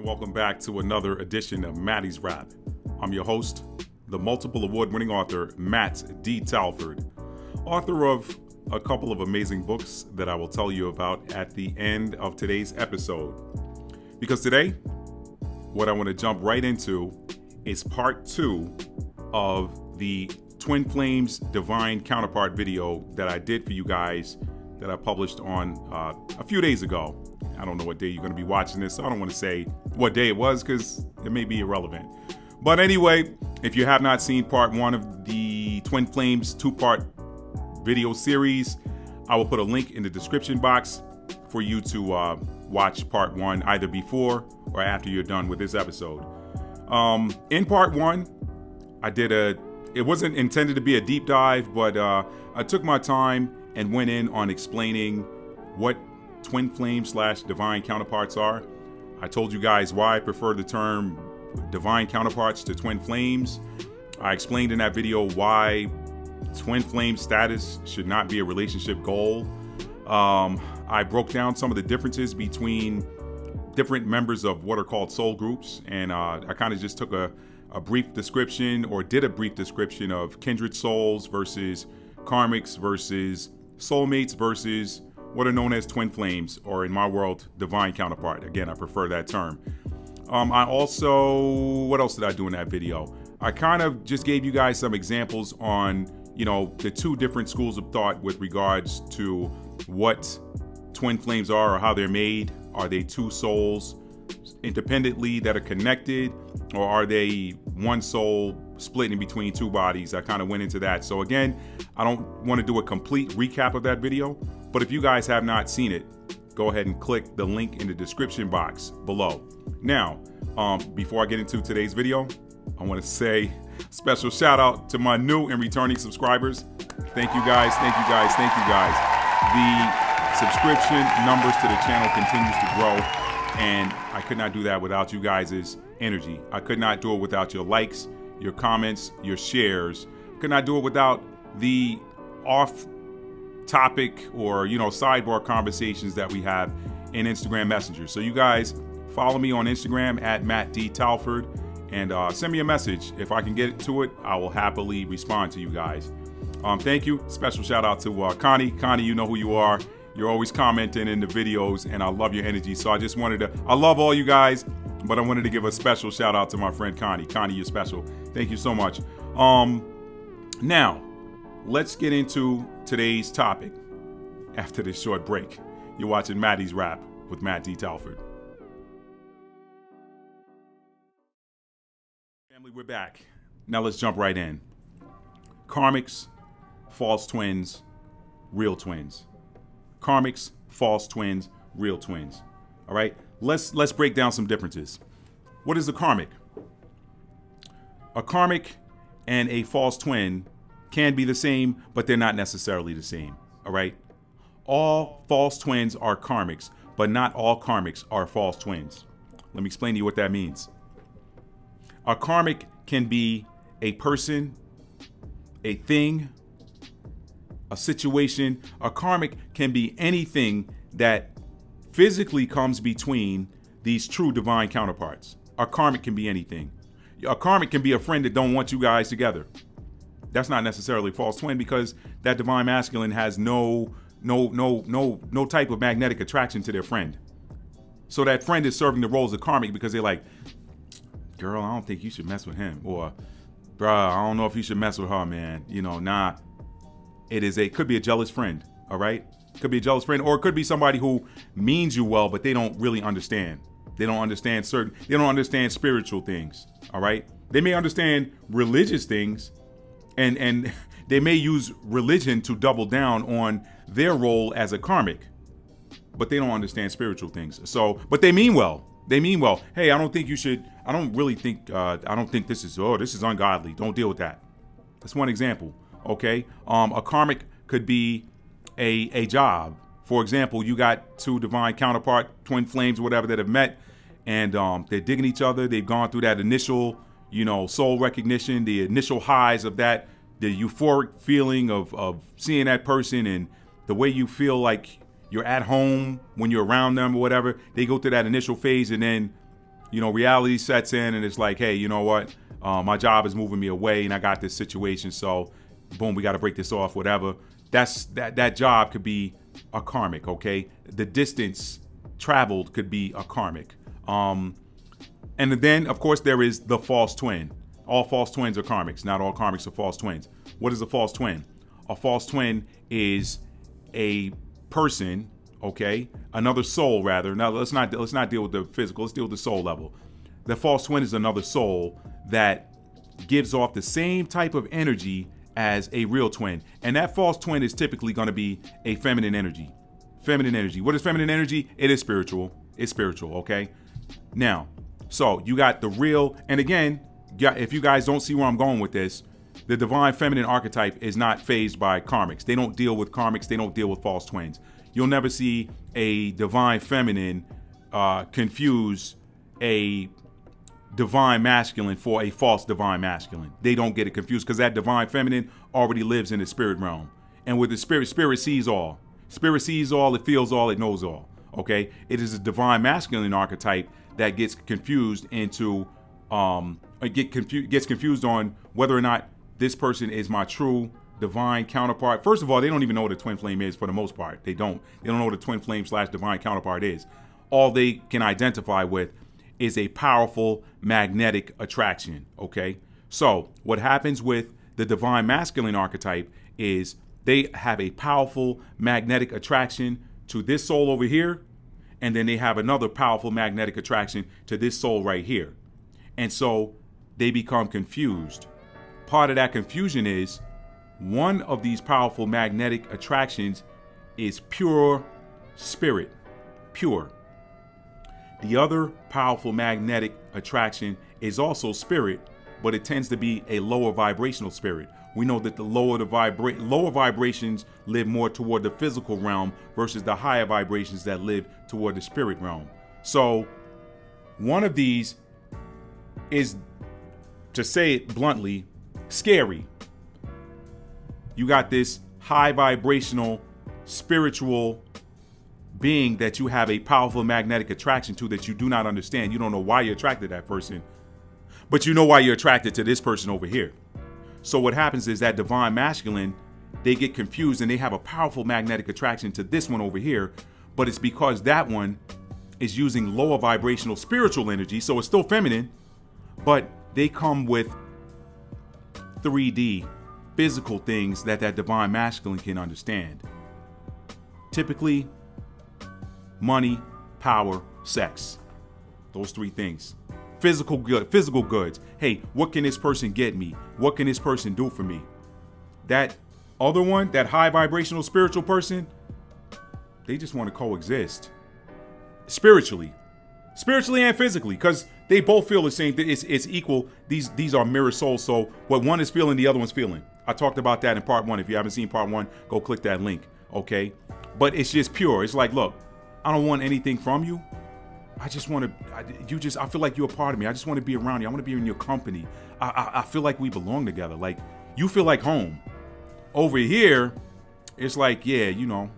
welcome back to another edition of Matty's Rap. I'm your host, the multiple award-winning author, Matt D. Talford, author of a couple of amazing books that I will tell you about at the end of today's episode. Because today, what I want to jump right into is part 2 of the Twin Flames Divine Counterpart video that I did for you guys that I published on a few days ago. I don't know what day you're going to be watching this, so I don't want to say what day it was because it may be irrelevant. But anyway, if you have not seen part 1 of the Twin Flames 2-part video series, I will put a link in the description box for you to watch part 1 either before or after you're done with this episode. In part 1, it wasn't intended to be a deep dive, but I took my time and went in on explaining what Twin Flames / Divine Counterparts are. I told you guys why I prefer the term Divine Counterparts to Twin Flames. I explained in that video why Twin Flame status should not be a relationship goal. I broke down some of the differences between different members of what are called soul groups, and I kind of just took a brief description, or did a brief description of kindred souls versus karmics versus soulmates versus what are known as twin flames, or in my world, divine counterpart. Again, I prefer that term. I also, what else did I do in that video? I kind of just gave you guys some examples on, the 2 different schools of thought with regards to what twin flames are or how they're made. Are they 2 souls independently that are connected, or are they one soul split in between 2 bodies? I kind of went into that. So again, I don't want to do a complete recap of that video, but if you guys have not seen it, go ahead and click the link in the description box below. Now, before I get into today's video, I want to say special shout out to my new and returning subscribers. Thank you guys, thank you guys, thank you guys. The subscription numbers to the channel continues to grow, and I could not do that without you guys' energy. I could not do it without your likes, your comments, your shares. I could not do it without the off-topic or, sidebar conversations that we have in Instagram Messenger. So you guys follow me on Instagram at Matt D. Talford, and send me a message. If I can get to it, I will happily respond to you guys. Thank you. Special shout out to Connie. Connie, you know who you are. You're always commenting in the videos, and I love your energy. So I just wanted to, I love all you guys, but I wanted to give a special shout out to my friend Connie. Connie, you're special. Thank you so much. Now, let's get into today's topic after this short break. You're watching Matty's Rap with Matt D. Talford. Family, we're back. Now let's jump right in. Karmics, false twins, real twins. Karmics, false twins, real twins. All right, let's break down some differences. What is a karmic? A karmic and a false twin can be the same, but they're not necessarily the same. All right, all false twins are karmics, but not all karmics are false twins. Let me explain to you what that means. A karmic can be a person, a thing, a situation. A karmic can be anything that physically comes between these true divine counterparts. A karmic can be anything. A karmic can be a friend that don't want you guys together. That's not necessarily a false twin, because that divine masculine has no type of magnetic attraction to their friend. So that friend is serving the roles of karmic because they're like, girl, I don't think you should mess with him, or bruh, I don't know if you should mess with her, man. Nah. It could be a jealous friend, all right? Could be a jealous friend, or it could be somebody who means you well, but they don't really understand. They don't understand spiritual things, all right? They may understand religious things, and they may use religion to double down on their role as a karmic, but they don't understand spiritual things. So, but they mean well. They mean well. Hey, I don't think you should, I don't think this is ungodly. Don't deal with that. That's one example. Okay, a karmic could be a job. For example, you got 2 divine counterpart, twin flames, whatever, that have met, and they're digging each other. They've gone through that initial, soul recognition, the initial highs of that, the euphoric feeling of seeing that person, and the way you feel like you're at home when you're around them or whatever. They go through that initial phase, and then You know, reality sets in and it's like, hey, you know what? My job is moving me away and I got this situation. So boom, we got to break this off, whatever. That job could be a karmic, okay? The distance traveled could be a karmic. And then, of course, there is the false twin. All false twins are karmics. Not all karmics are false twins. What is a false twin? A false twin is a person, okay? Another soul, rather. Now, let's not deal with the physical. Let's deal with the soul level. The false twin is another soul that gives off the same type of energy as a real twin. And that false twin is typically going to be a feminine energy. Feminine energy. What is feminine energy? It is spiritual. It's spiritual, okay? Now, so you got the real, and again, if you guys don't see where I'm going with this, the divine feminine archetype is not phased by karmics. They don't deal with karmics. They don't deal with false twins. You'll never see a divine feminine confuse a divine masculine for a false divine masculine. They don't get it confused because that divine feminine already lives in the spirit realm. And with the spirit sees all. Spirit sees all, it feels all, it knows all. Okay? It is a divine masculine archetype that gets confused into gets confused on whether or not this person is my true divine counterpart. First of all, they don't even know what a twin flame is for the most part. They don't know what a twin flame / divine counterpart is. All they can identify with is a powerful magnetic attraction, okay? So what happens with the divine masculine archetype is they have a powerful magnetic attraction to this soul over here, and then they have another powerful magnetic attraction to this soul right here. And so they become confused. Part of that confusion is one of these powerful magnetic attractions is pure spirit, pure. The other powerful magnetic attraction is also spirit, but it tends to be a lower vibrational spirit. We know that the lower vibrations live more toward the physical realm versus the higher vibrations that live toward the spirit realm. So one of these is, to say it bluntly, scary. You got this high vibrational spiritual being that you have a powerful magnetic attraction to that you do not understand. You don't know why you're attracted to that person, but you know why you're attracted to this person over here. So what happens is that divine masculine, they get confused and they have a powerful magnetic attraction to this one over here, but it's because that one is using lower vibrational spiritual energy, so it's still feminine, but they come with 3D physical things that divine masculine can understand. Typically, money, power, sex. Those three things. Physical goods. Hey, what can this person get me? What can this person do for me? That other one, that high vibrational spiritual person, they just want to coexist. Spiritually and physically, because they both feel the same thing. It's equal. These are mirror souls. So what one is feeling, the other one's feeling. I talked about that in part 1. If you haven't seen part 1, go click that link. Okay. But it's just pure. It's like, look, I don't want anything from you. I just want to, I feel like you're a part of me. I just want to be around you. I want to be in your company. I feel like we belong together. Like, you feel like home. Over here, it's like, yeah, you know,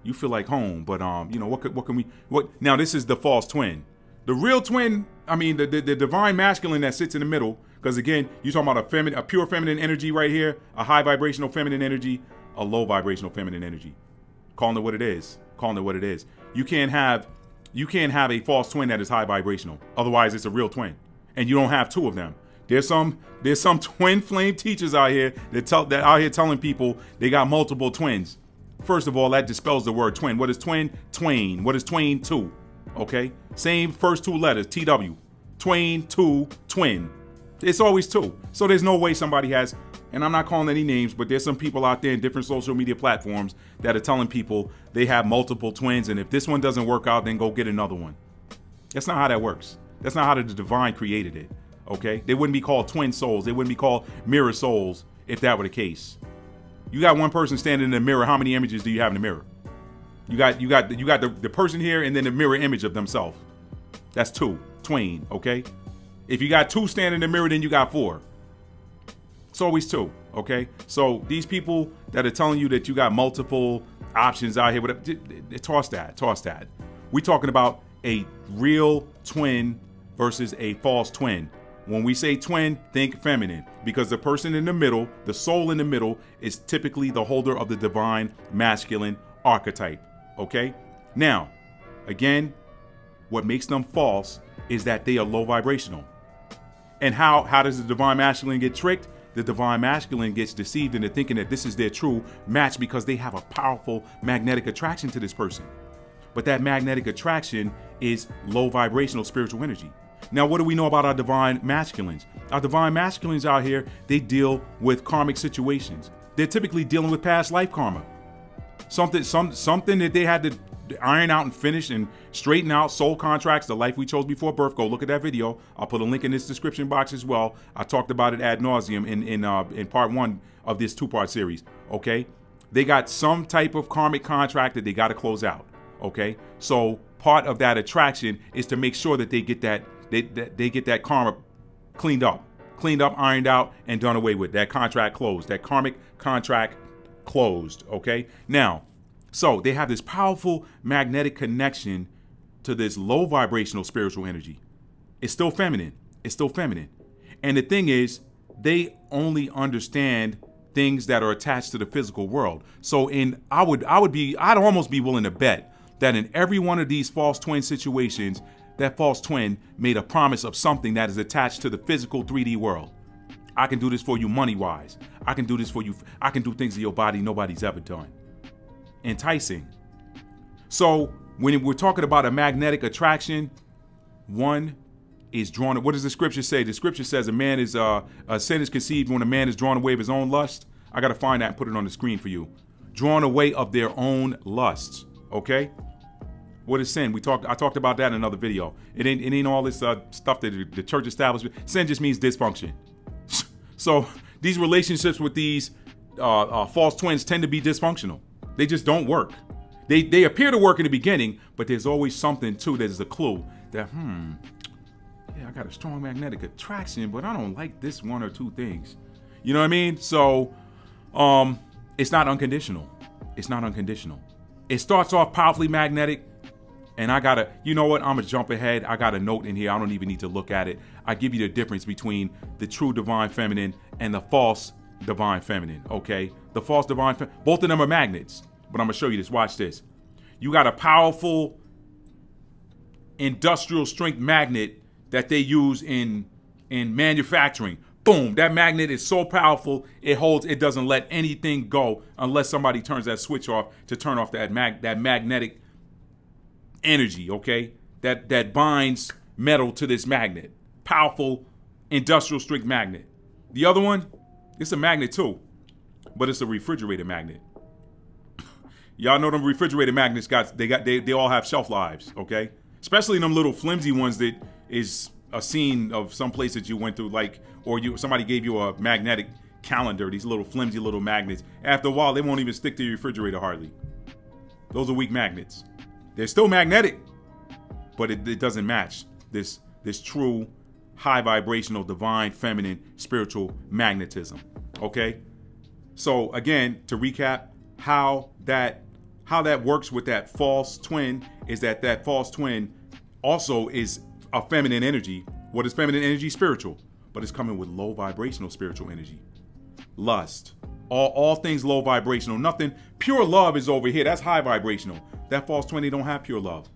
you feel like home. But, you know, what now this is the false twin. The real twin, I mean, the divine masculine that sits in the middle, because again, you're talking about a pure feminine energy right here, a high vibrational feminine energy, a low vibrational feminine energy. Calling it what it is. Calling it what it is. You can't have a false twin that is high vibrational. Otherwise, it's a real twin. And you don't have two of them. There's some twin flame teachers out here that out here telling people they got multiple twins. First of all, that dispels the word twin. What is twin? Twain. What is twain? Two. Okay? Same first two letters, TW. Twain, two, twin. It's always two. So there's no way somebody has, and I'm not calling any names, but there's some people out there in different social media platforms that are telling people they have multiple twins, and if this one doesn't work out, then go get another one. That's not how that works. That's not how the divine created it. Okay? They wouldn't be called twin souls. They wouldn't be called mirror souls if that were the case. You got one person standing in the mirror. How many images do you have in the mirror? You got the person here and then the mirror image of themselves. That's two. Twain. Okay? If you got two standing in the mirror, then you got four. It's always two. Okay? So these people that are telling you that you got multiple options out here, whatever, toss that. Toss that. We're talking about a real twin versus a false twin. When we say twin, think feminine, because the person in the middle, the soul in the middle, is typically the holder of the divine masculine archetype. Okay? Now, again, what makes them false is that they are low vibrational. And how does the divine masculine get tricked? The divine masculine gets deceived into thinking that this is their true match because they have a powerful magnetic attraction to this person. But that magnetic attraction is low vibrational spiritual energy. Now, what do we know about our divine masculines? Our divine masculines out here, they deal with karmic situations. They're typically dealing with past life karma. Something that they had to iron out and finish and straighten out. Soul contracts, the life we chose before birth. Go look at that video. I'll put a link in this description box as well. I talked about it ad nauseum in part 1 of this 2-part series. Okay, they got some type of karmic contract that they got to close out. Okay, so part of that attraction is to make sure that they get that they get that karma cleaned up, ironed out, and done away with. That contract closed. That karmic contract closed. Okay, now, so they have this powerful magnetic connection to this low vibrational spiritual energy. It's still feminine. It's still feminine. And the thing is, they only understand things that are attached to the physical world. So I'd almost be willing to bet that in every one of these false twin situations, that false twin made a promise of something that is attached to the physical 3D world. I can do this for you money-wise. I can do this for you. I can do things to your body nobody's ever done. Enticing. So when we're talking about a magnetic attraction, one is drawn. What does the scripture say? The scripture says a sin is conceived when a man is drawn away of his own lust. I got to find that and put it on the screen for you. Drawn away of their own lusts. Okay. What is sin? I talked about that in another video. It ain't all this stuff that the church established. Sin just means dysfunction. So these relationships with these false twins tend to be dysfunctional. They just don't work. They appear to work in the beginning, but there's always something too that is a clue that, yeah, I got a strong magnetic attraction, but I don't like this one or two things. You know what I mean? So it's not unconditional. It's not unconditional. It starts off powerfully magnetic. And you know what? I'm going to jump ahead. I got a note in here. I don't even need to look at it. I give you the difference between the true divine feminine and the false divine feminine, okay? The false divine feminine, both of them are magnets. But I'm going to show you this. Watch this. You got a powerful industrial strength magnet that they use in manufacturing. Boom. That magnet is so powerful, it doesn't let anything go unless somebody turns that switch off to turn off that magnetic energy, okay, that binds metal to this magnet. Powerful industrial strength magnet. The other one, it's a magnet too, but it's a refrigerator magnet. Y'all know them refrigerator magnets they all have shelf lives, okay? Especially them little flimsy ones that is a scene of some place that you went through, like, or somebody gave you a magnetic calendar, these little flimsy little magnets. After a while, they won't even stick to your refrigerator hardly. Those are weak magnets. They're still magnetic, but it doesn't match this true high vibrational divine feminine spiritual magnetism. Okay, so again, to recap, how that works with that false twin is that false twin also is a feminine energy. What is feminine energy? Spiritual, but it's coming with low vibrational spiritual energy. Lust, all things low vibrational. Nothing pure love is over here. That's high vibrational. That false twin, they don't have pure love.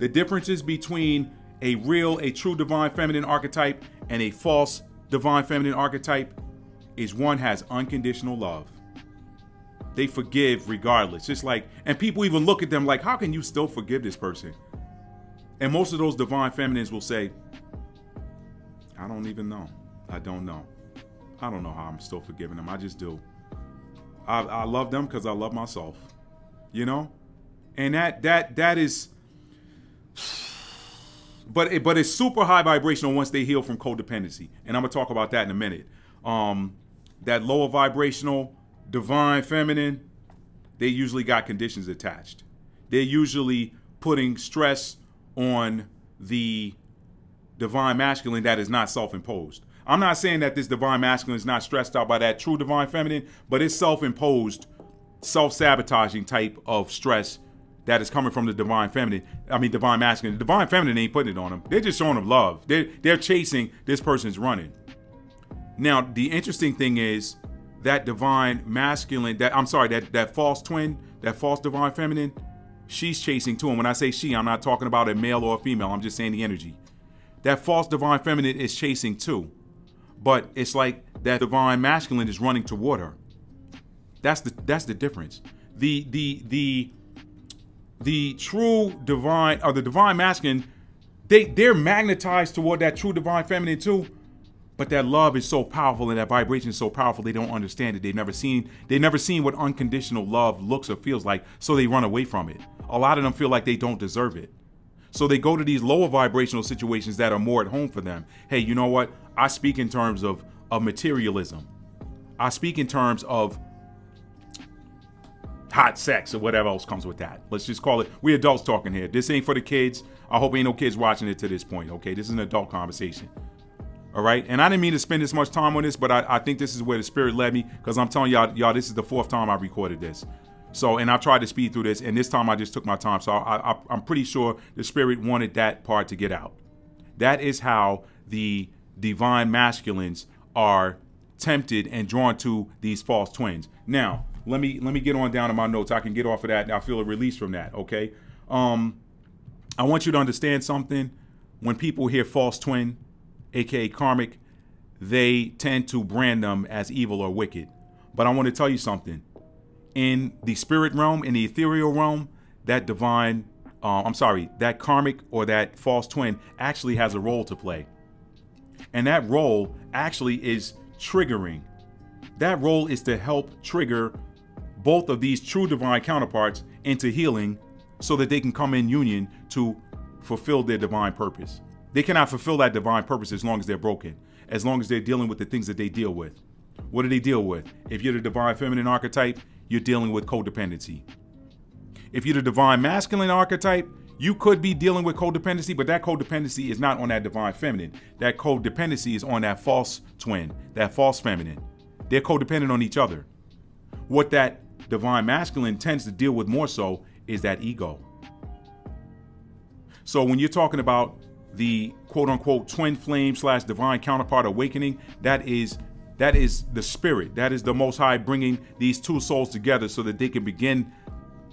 The differences between a true divine feminine archetype and a false divine feminine archetype is one has unconditional love. They forgive regardless. Just like, and people even look at them like, how can you still forgive this person? And most of those divine feminines will say, I don't even know. I don't know. I don't know how I'm still forgiving them. I just do. I love them because I love myself. You know? And that is, but it's super high vibrational once they heal from codependency. And I'm gonna talk about that in a minute. That lower vibrational divine feminine, they usually got conditions attached. They're usually putting stress on the divine masculine that is not self-imposed. I'm not saying that this divine masculine is not stressed out by that true divine feminine, but it's self-imposed, self-sabotaging type of stress that is coming from the divine feminine. I mean, divine masculine. The divine feminine ain't putting it on them. They're just showing them love. They're chasing this person's running. Now, the interesting thing is that divine masculine, that false twin, that false divine feminine, she's chasing too. And when I say she, I'm not talking about a male or a female. I'm just saying the energy. That false divine feminine is chasing too. But it's like that divine masculine is running toward her. That's the difference. The true divine, or the divine masculine, they're magnetized toward that true divine feminine too. But that love is so powerful and that vibration is so powerful, they don't understand it. They've never seen what unconditional love looks or feels like, so they run away from it. A lot of them feel like they don't deserve it. So they go to these lower vibrational situations that are more at home for them. Hey, you know what? I speak in terms of materialism. I speak in terms of hot sex or whatever else comes with that. Let's just call it, we adults talking here. This ain't for the kids. I hope ain't no kids watching it to this point, okay? This is an adult conversation. All right, and I didn't mean to spend this much time on this, but I think this is where the spirit led me, because I'm telling y'all, this is the 4th time I recorded this. So, and I've tried to speed through this, and this time I just took my time. So I'm pretty sure the spirit wanted that part to get out. That is how the divine masculines are tempted and drawn to these false twins. Now, let me get on down to my notes. I can get off of that, and I feel a release from that. Okay, I want you to understand something. When people hear false twin, aka karmic, they tend to brand them as evil or wicked. But I want to tell you something. In the spirit realm, in the ethereal realm, that that karmic or that false twin actually has a role to play. And that role actually is triggering. That role is to help trigger both of these true divine counterparts into healing so that they can come in union to fulfill their divine purpose. They cannot fulfill that divine purpose as long as they're broken, as long as they're dealing with the things that they deal with. What do they deal with? If you're the divine feminine archetype, you're dealing with codependency. If you're the divine masculine archetype, you could be dealing with codependency, but that codependency is not on that divine feminine. That codependency is on that false twin, that false feminine. They're codependent on each other. What that divine masculine tends to deal with more so is that ego. So when you're talking about the quote-unquote twin flame / divine counterpart awakening, that is the spirit. That is the Most High bringing these two souls together so that they can begin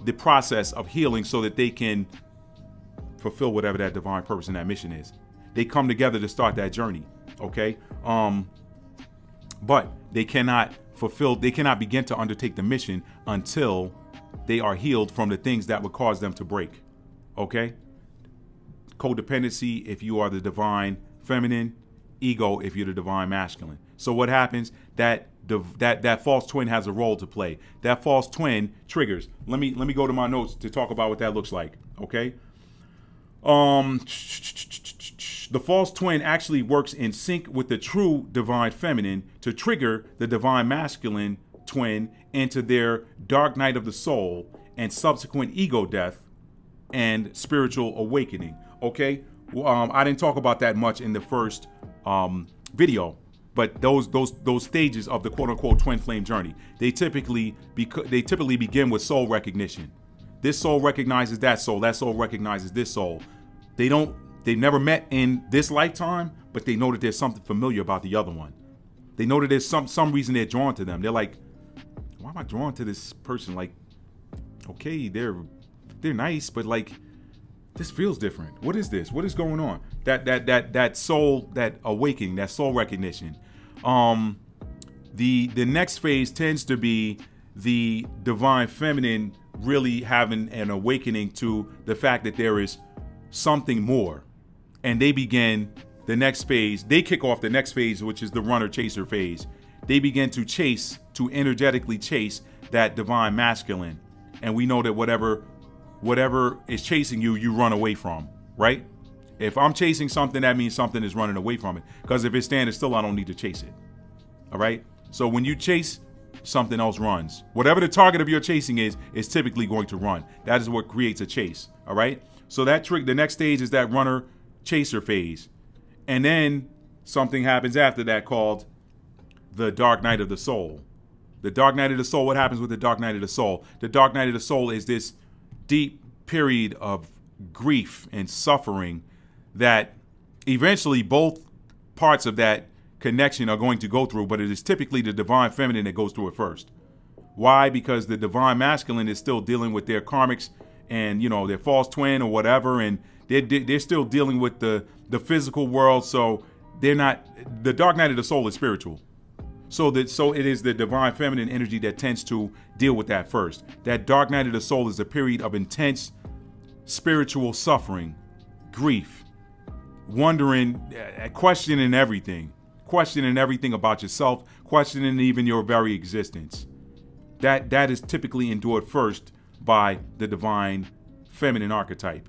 the process of healing, so that they can fulfill whatever that divine purpose and that mission is. They come together to start that journey, okay? But they cannot begin to undertake the mission until they are healed from the things that would cause them to break, okay? Codependency if you are the divine feminine, ego if you're the divine masculine. So what happens? That false twin has a role to play. That false twin triggers. Let me go to my notes to talk about what that looks like. Okay. The false twin actually works in sync with the true divine feminine to trigger the divine masculine twin into their dark night of the soul and subsequent ego death and spiritual awakening. Okay, I didn't talk about that much in the first video, but those stages of the quote-unquote twin flame journey, they typically begin with soul recognition. This soul recognizes that soul recognizes this soul. They've never met in this lifetime, but they know that there's something familiar about the other one. They know that there's some reason they're drawn to them. They're like, why am I drawn to this person? Like, okay, they're nice, but like, this feels different. What is this? What is going on? That soul, that awakening, that soul recognition. The next phase tends to be the divine feminine really having an awakening to the fact that there is something more. And they begin the next phase. They kick off the next phase, which is the runner chaser phase. They begin to energetically chase that divine masculine. And we know that whatever is chasing you, you run away from, right? If I'm chasing something, that means something is running away from it. Because if it's standing still, I don't need to chase it. All right? So when you chase, something else runs. Whatever the target of your chasing is typically going to run. That is what creates a chase. All right? So the next stage is that runner chaser phase. And then something happens after that called the dark night of the soul. The dark night of the soul, what happens with the dark night of the soul? The dark night of the soul is this deep period of grief and suffering that eventually both parts of that connection are going to go through, but it is typically the divine feminine that goes through it first. Why? Because the divine masculine is still dealing with their karmics and, you know, their false twin or whatever, and they're still dealing with the physical world. So they're not, the dark night of the soul is spiritual. So it is the divine feminine energy that tends to deal with that first. That dark night of the soul is a period of intense spiritual suffering, grief, wondering, questioning everything about yourself, questioning even your very existence. That is typically endured first by the divine feminine archetype.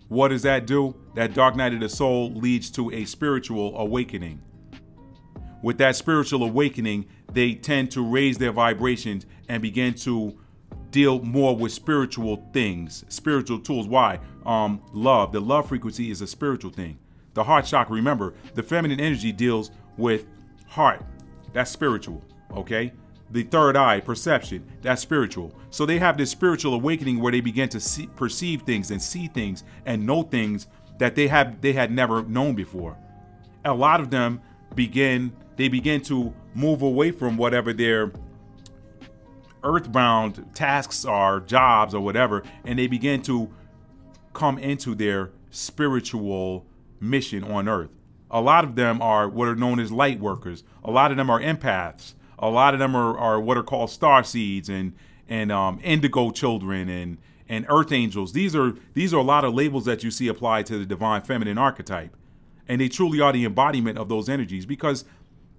What does that do? That dark night of the soul leads to a spiritual awakening. With that spiritual awakening, they tend to raise their vibrations and begin to deal more with spiritual things, spiritual tools. Why? Love. The love frequency is a spiritual thing. The heart chakra, remember, the feminine energy deals with heart. That's spiritual, okay? The third eye, perception, that's spiritual. So they have this spiritual awakening where they begin to perceive things and see things and know things that they had never known before. A lot of them begin to move away from whatever their earthbound tasks are, jobs or whatever, and they begin to come into their spiritual mission on earth. A lot of them are what are known as light workers. A lot of them are empaths. A lot of them are what are called star seeds and indigo children and earth angels. These are a lot of labels that you see applied to the divine feminine archetype. And they truly are the embodiment of those energies, because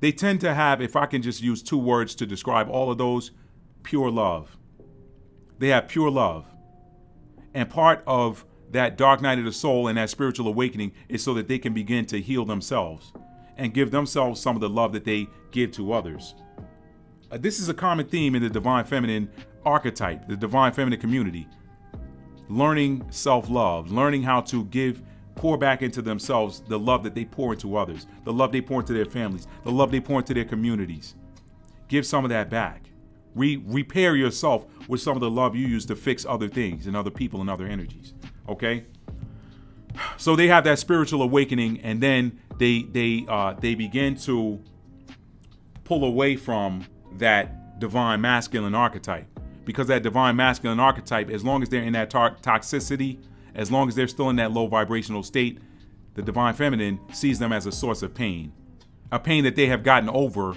they tend to have, if I can just use two words to describe all of those, pure love. They have pure love. And part of that dark night of the soul and that spiritual awakening is so that they can begin to heal themselves and give themselves some of the love that they give to others. This is a common theme in the divine feminine archetype, the divine feminine community. Learning self-love, learning how to pour back into themselves the love that they pour into others, the love they pour into their families, the love they pour into their communities. Give some of that back. Repair yourself with some of the love you use to fix other things and other people and other energies. Okay? So they have that spiritual awakening, and then they begin to pull away from that divine masculine archetype, because that divine masculine archetype, as long as they're in that toxicity, as long as they're still in that low vibrational state, the divine feminine sees them as a source of pain, a pain that they have gotten over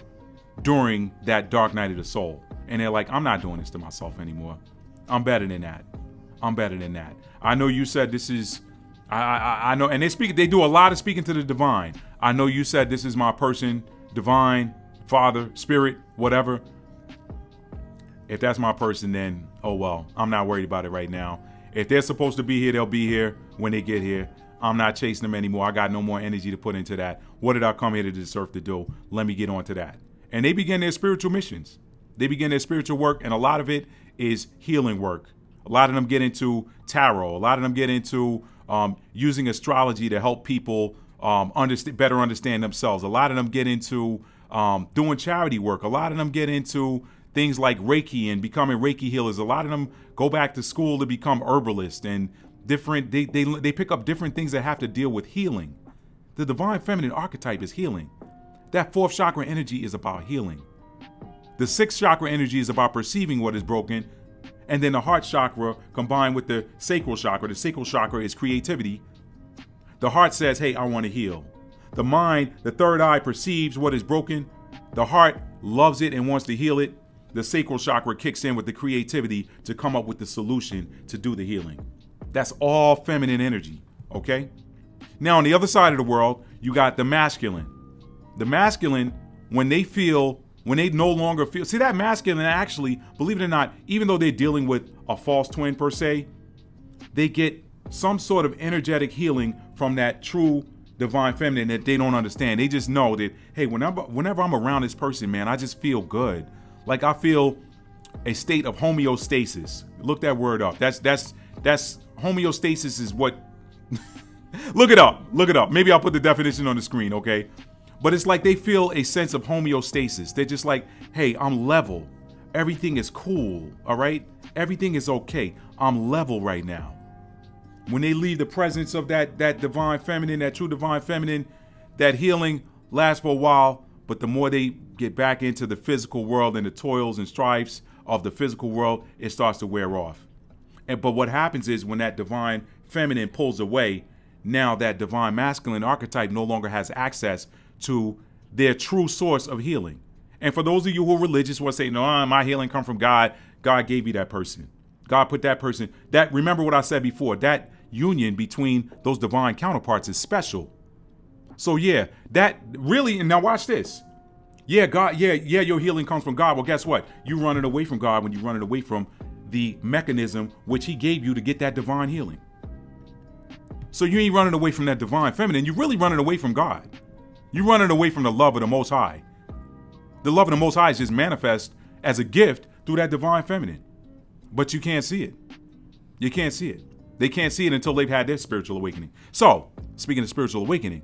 during that dark night of the soul. And they're like, I'm not doing this to myself anymore. I'm better than that. I'm better than that. I know you said this is, I know, and they do a lot of speaking to the divine. I know you said this is my person, divine, Father, Spirit, whatever. If that's my person, then, oh well, I'm not worried about it right now. If they're supposed to be here, they'll be here when they get here. I'm not chasing them anymore. I got no more energy to put into that. What did I come here to this earth to do? Let me get on to that. And they begin their spiritual missions. They begin their spiritual work, and a lot of it is healing work. A lot of them get into tarot. A lot of them get into using astrology to help people better understand themselves. A lot of them get into doing charity work. A lot of them get into things like Reiki and becoming Reiki healers. A lot of them go back to school to become herbalists and different. They pick up different things that have to deal with healing. The divine feminine archetype is healing. That fourth chakra energy is about healing. The sixth chakra energy is about perceiving what is broken. And then the heart chakra combined with the sacral chakra is creativity. The heart says, hey, I want to heal. The mind, the third eye, perceives what is broken. The heart loves it and wants to heal it. The sacral chakra kicks in with the creativity to come up with the solution to do the healing. That's all feminine energy, okay? Now, on the other side of the world, you got the masculine. The masculine, when they no longer feel, see that masculine actually, believe it or not, even though they're dealing with a false twin per se, they get some sort of energetic healing from that true divine feminine that they don't understand. They just know that, hey, whenever I'm around this person, man, I just feel good. Like I feel a state of homeostasis. Look that word up. That's homeostasis is what, look it up. Maybe I'll put the definition on the screen, okay? But it's like they feel a sense of homeostasis. They're just like, hey, I'm level. Everything is cool, all right? Everything is okay. I'm level right now. when they leave the presence of that divine feminine, that true divine feminine, that healing lasts for a while, but the more they get back into the physical world and the toils and strifes of the physical world, it starts to wear off. But what happens is when that divine feminine pulls away, now that divine masculine archetype no longer has access to their true source of healing. And for those of you who are religious, who are saying, no, my healing come from God, God gave you that person. God put that person, remember what I said before, that union between those divine counterparts is special. So yeah, that really, and now watch this. Yeah, God, yeah, your healing comes from God. Well, guess what? You're running away from God when you're running away from the mechanism which he gave you to get that divine healing. So you ain't running away from that divine feminine. You're really running away from God. You're running away from the love of the Most High. The love of the Most High is just manifest as a gift through that divine feminine. But you can't see it. You can't see it. They can't see it until they've had their spiritual awakening. So, speaking of spiritual awakening,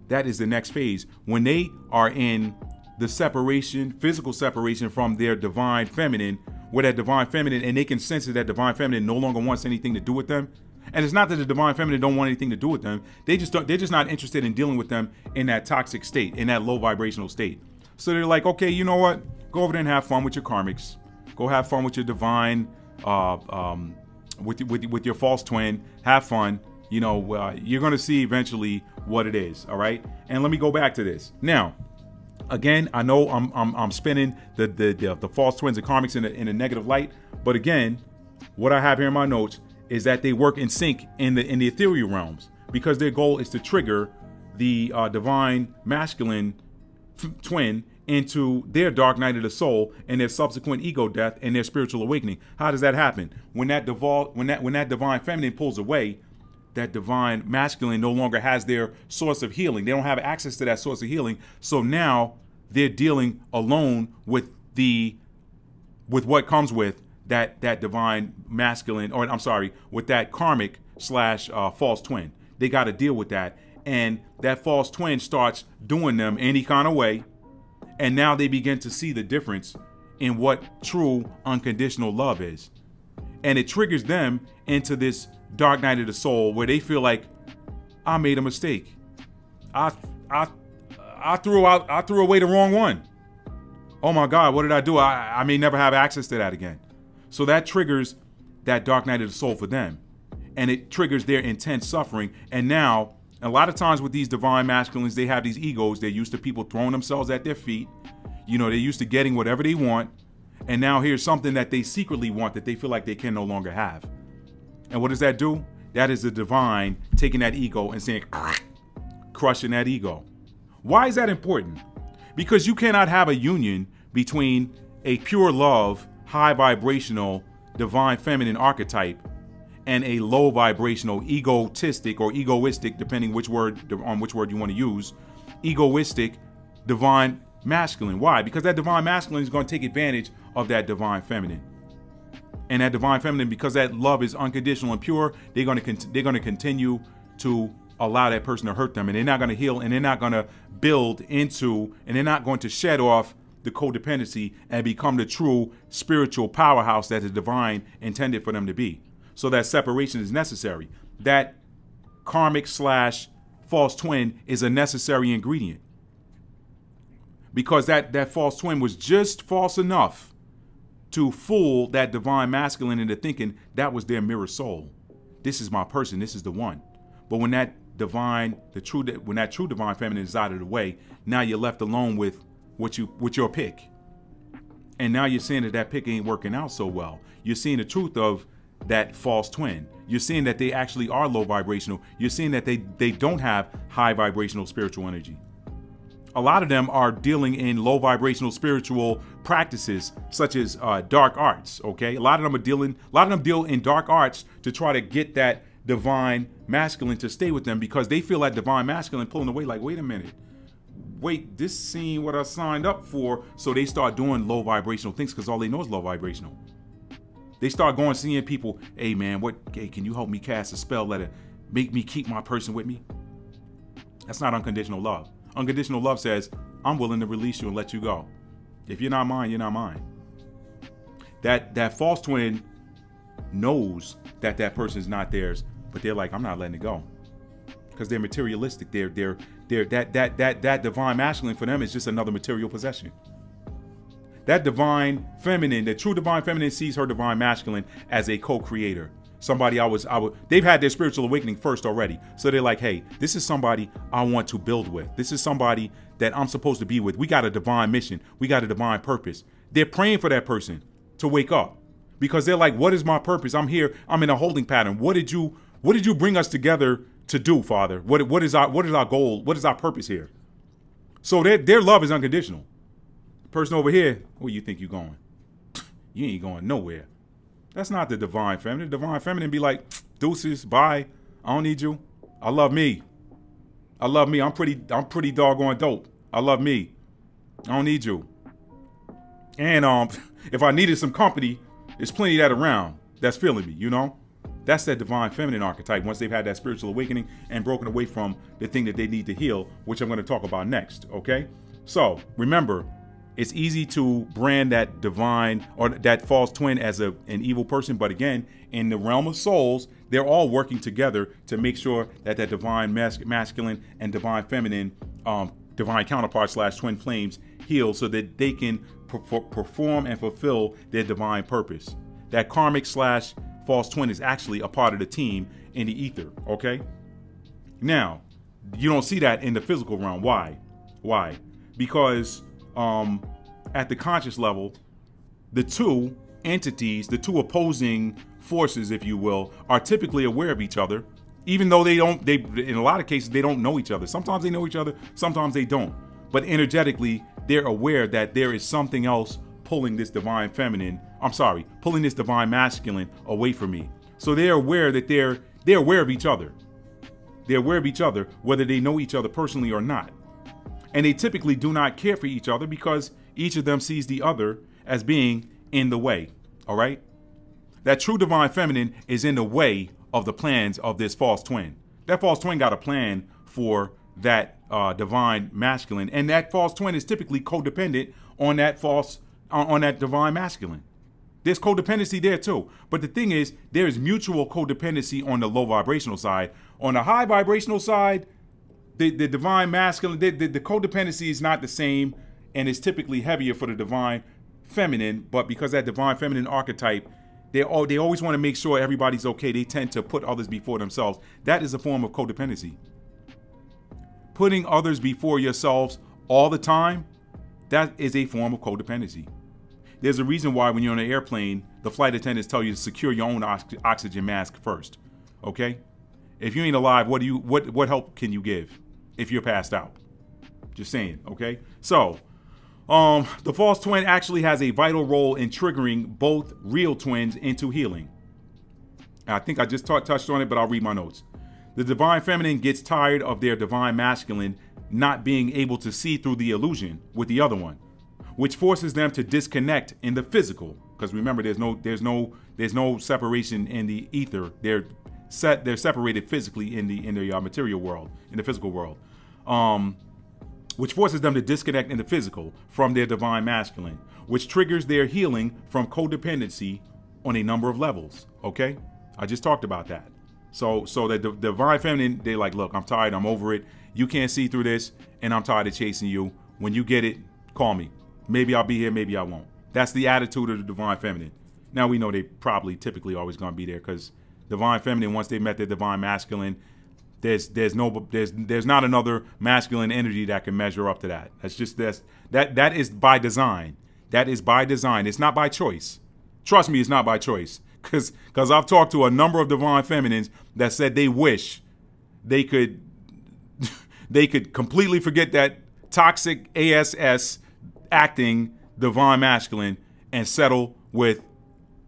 that is the next phase. When they are in the separation, physical separation from their divine feminine, where that divine feminine, and they can sense that divine feminine no longer wants anything to do with them. And it's not that the divine feminine don't want anything to do with them. They're just not interested in dealing with them in that toxic state, in that low vibrational state. So they're like, okay, you know what? Go over there and have fun with your karmics. Go have fun with your divine, with your false twin. Have fun. You know, you're going to see eventually what it is. All right. And let me go back to this. Now, again, I know I'm spinning the false twins and karmics in a negative light. But again, what I have here in my notes is that they work in sync in the ethereal realms, because their goal is to trigger the divine masculine twin into their dark night of the soul and their subsequent ego death and their spiritual awakening. How does that happen? When that divine feminine pulls away, that divine masculine no longer has their source of healing. They don't have access to that source of healing. So now they're dealing alone with what comes with that divine masculine, or I'm sorry, with that karmic / false twin. They got to deal with that. And that false twin starts doing them any kind of way. And now they begin to see the difference in what true unconditional love is. And it triggers them into this dark night of the soul where they feel like, I made a mistake. I threw away the wrong one. Oh my God, what did I do? I may never have access to that again. So that triggers that dark night of the soul for them. And it triggers their intense suffering. And now, a lot of times with these divine masculines, they have these egos. They're used to people throwing themselves at their feet. You know, they're used to getting whatever they want. And now here's something that they secretly want that they feel like they can no longer have. And what does that do? That is the divine taking that ego and saying, crushing that ego. Why is that important? Because you cannot have a union between a pure love, high vibrational, divine feminine archetype and a low vibrational, egotistic or egoistic, depending on which word you want to use, egoistic, divine masculine. Why? Because that divine masculine is going to take advantage of that divine feminine. And that divine feminine, because that love is unconditional and pure, they're going to continue to allow that person to hurt them, and they're not going to heal, and they're not going to build into, and they're not going to shed off the codependency and become the true spiritual powerhouse that the divine intended for them to be. So that separation is necessary. That karmic / false twin is a necessary ingredient, because that false twin was just false enough to fool that divine masculine into thinking that was their mirror soul. This is my person. This is the one. But when that true divine feminine is out of the way, now you're left alone with your pick. And now you're seeing that pick ain't working out so well. You're seeing the truth of that false twin. You're seeing that they actually are low vibrational. You're seeing that they don't have high vibrational spiritual energy. A lot of them are dealing in low vibrational spiritual practices, such as dark arts. Okay, a lot of them deal in dark arts to try to get that divine masculine to stay with them, because they feel that divine masculine pulling away. Like, wait a minute, this ain't what I signed up for. So they start doing low vibrational things because all they know is low vibrational. They start going seeing people. Hey man, can you help me cast a spell that'll make me keep my person with me? That's not unconditional love. Unconditional love says, I'm willing to release you and let you go. If you're not mine, you're not mine. That false twin knows that person is not theirs, but they're like, I'm not letting it go, because they're materialistic. They're that divine masculine for them is just another material possession. That divine feminine, the true divine feminine, sees her divine masculine as a co-creator. Somebody they've had their spiritual awakening first already. So they're like, hey, this is somebody I want to build with. This is somebody that I'm supposed to be with. We got a divine mission. We got a divine purpose. They're praying for that person to wake up, because they're like, what is my purpose? I'm here. I'm in a holding pattern. What did you bring us together to do, Father? What is our goal? What is our purpose here? So their love is unconditional. Person over here, where you think you're going? You ain't going nowhere. That's not the divine feminine. The divine feminine be like, deuces, bye. I don't need you. I love me. I love me. I'm pretty doggone dope. I love me. I don't need you. And if I needed some company, there's plenty of that around that's feeling me, you know? That's that divine feminine archetype once they've had that spiritual awakening and broken away from the thing that they need to heal, which I'm going to talk about next, okay? So remember, it's easy to brand that divine or that false twin as an evil person. But again, in the realm of souls, they're all working together to make sure that that divine masculine and divine feminine, divine counterparts / twin flames heal, so that they can perform and fulfill their divine purpose. That karmic / false twin is actually a part of the team in the ether, okay? Now, you don't see that in the physical realm. Why? Because at the conscious level, the two entities, the two opposing forces, if you will, are typically aware of each other, even though they in a lot of cases, they don't know each other. Sometimes they know each other, sometimes they don't. But energetically, they're aware that there is something else pulling this divine pulling this divine masculine away from me. So they're aware that they're aware of each other. They're aware of each other, whether they know each other personally or not. And they typically do not care for each other because each of them sees the other as being in the way, all right? That true divine feminine is in the way of the plans of this false twin. That false twin got a plan for that divine masculine, and that false twin is typically codependent on that divine masculine. There's codependency there too. But the thing is, there is mutual codependency on the low vibrational side. On the high vibrational side, the divine masculine, the codependency is not the same, and it's typically heavier for the divine feminine. But because that divine feminine archetype, they always want to make sure everybody's okay. They tend to put others before themselves. That is a form of codependency. Putting others before yourselves all the time, that is a form of codependency. There's a reason why when you're on an airplane, the flight attendants tell you to secure your own oxygen mask first, okay? If you ain't alive, what help can you give if you're passed out? Just saying, okay? So, the false twin actually has a vital role in triggering both real twins into healing. I think I just touched on it, but I'll read my notes. The divine feminine gets tired of their divine masculine not being able to see through the illusion with the other one, which forces them to disconnect in the physical. Because remember, there's no separation in the ether. They're separated physically in the material world, in the physical world, which forces them to disconnect in the physical from their divine masculine, which triggers their healing from codependency on a number of levels. Okay, I just talked about that. So that the divine feminine, they're like, look, I'm tired, I'm over it. You can't see through this, and I'm tired of chasing you. When you get it, call me. Maybe I'll be here, maybe I won't. That's the attitude of the divine feminine. Now we know they probably typically always gonna be there, because divine feminine, once they met their divine masculine, there's not another masculine energy that can measure up to that. That is by design. That is by design. It's not by choice. Trust me, it's not by choice. Because I've talked to a number of divine feminines that said they wish they could completely forget that toxic ASS acting divine masculine and settle with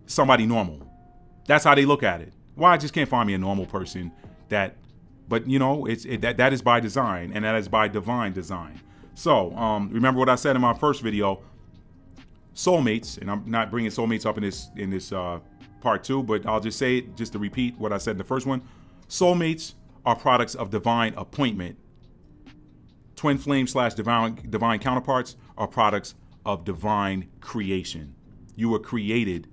somebody normal. That's how they look at it. Why, I just can't find me a normal person but you know, that is by design, and that is by divine design. So remember what I said in my first video, soulmates, and I'm not bringing soulmates up in this part 2, but I'll just say it just to repeat what I said in the first one. Soulmates are products of divine appointment. Twin flame / divine counterparts are products of divine creation. You were created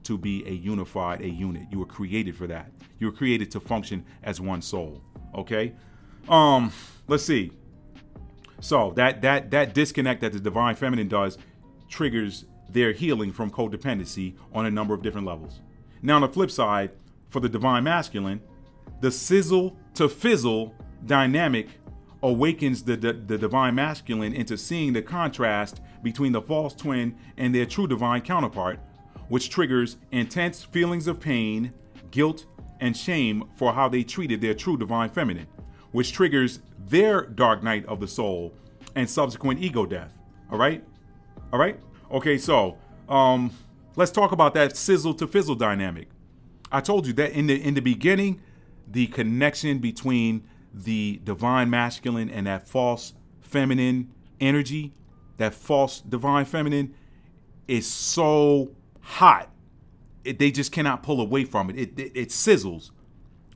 to be a unified, a unit. You were created for that. You were created to function as one soul. Okay. Let's see. So that disconnect that the divine feminine does triggers their healing from codependency on a number of different levels. Now, on the flip side, for the divine masculine, the sizzle to fizzle dynamic awakens the divine masculine into seeing the contrast between the false twin and their true divine counterpart, which triggers intense feelings of pain, guilt, and shame for how they treated their true divine feminine, which triggers their dark night of the soul and subsequent ego death. All right? All right? Okay, so let's talk about that sizzle to fizzle dynamic. I told you that in the beginning, the connection between the divine masculine and that false feminine energy, that false divine feminine, is so hot. They just cannot pull away from it. It sizzles,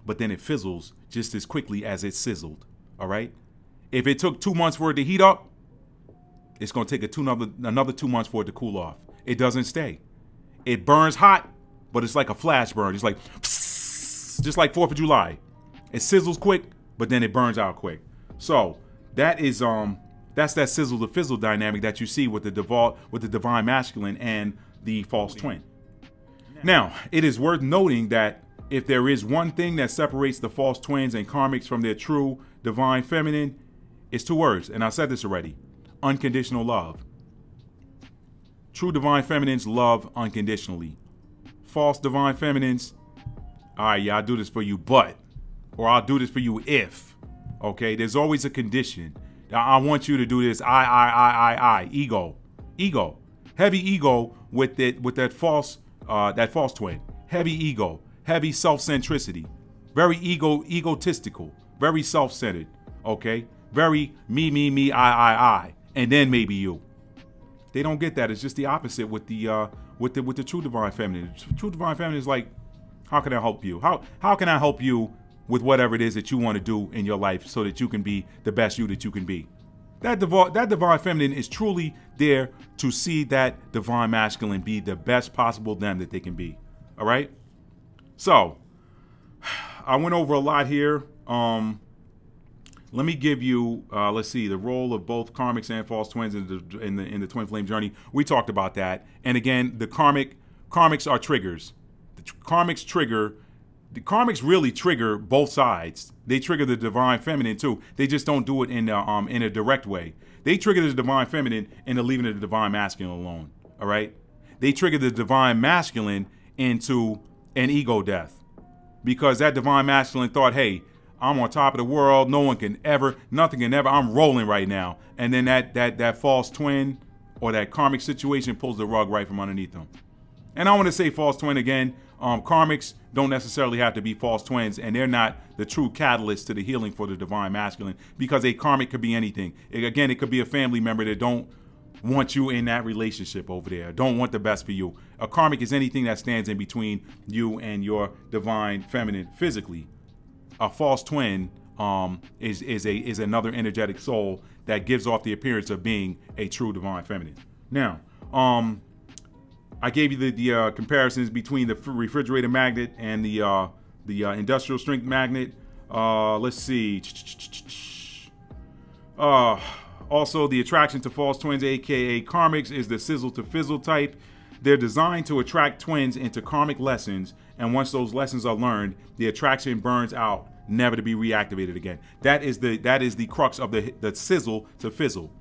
but then it fizzles just as quickly as it sizzled. All right? If it took 2 months for it to heat up, it's going to take another 2 months for it to cool off. It doesn't stay. It burns hot, but it's like a flash burn. It's like, psst, just like 4th of July. It sizzles quick, but then it burns out quick. So that is that's that sizzle to fizzle dynamic that you see with the divine masculine and the false twin. Now, it is worth noting that if there is one thing that separates the false twins and karmics from their true divine feminine, it's 2 words, and I said this already: unconditional love. True divine feminines love unconditionally. False divine feminines, all right, yeah, I'll do this for you, but, or I'll do this for you if, okay? There's always a condition. I want you to do this, ego, heavy ego with that false twin, heavy ego, heavy self-centricity, very egotistical, very self-centered, okay? Very me, I, and then maybe you. They don't get that. It's just the opposite with the true divine feminine. True divine feminine is like, how can I help you? How can I help you with whatever it is that you want to do in your life so that you can be the best you that you can be? That divine feminine is truly there to see that divine masculine be the best possible them that they can be. All right? So, I went over a lot here. Let me give you, let's see, the role of both karmics and false twins in the twin flame journey. We talked about that. And again, the karmics are triggers. The karmics really trigger both sides. They trigger the divine feminine too. They just don't do it in a direct way. They trigger the divine feminine into leaving the divine masculine alone. All right? They trigger the divine masculine into an ego death, because that divine masculine thought, hey, I'm on top of the world. Nothing can ever, I'm rolling right now. And then that false twin or that karmic situation pulls the rug right from underneath them. And I want to say false twin again. Karmics don't necessarily have to be false twins, and they're not the true catalyst to the healing for the divine masculine, because a karmic could be anything. Again, it could be a family member that don't want you in that relationship over there, don't want the best for you. A karmic is anything that stands in between you and your divine feminine physically. A false twin is another energetic soul that gives off the appearance of being a true divine feminine. Now, I gave you the comparisons between the refrigerator magnet and the industrial strength magnet. Let's see. Also, the attraction to false twins, aka karmics, is the sizzle to fizzle type. They're designed to attract twins into karmic lessons, and once those lessons are learned, the attraction burns out, never to be reactivated again. That is the crux of the sizzle to fizzle.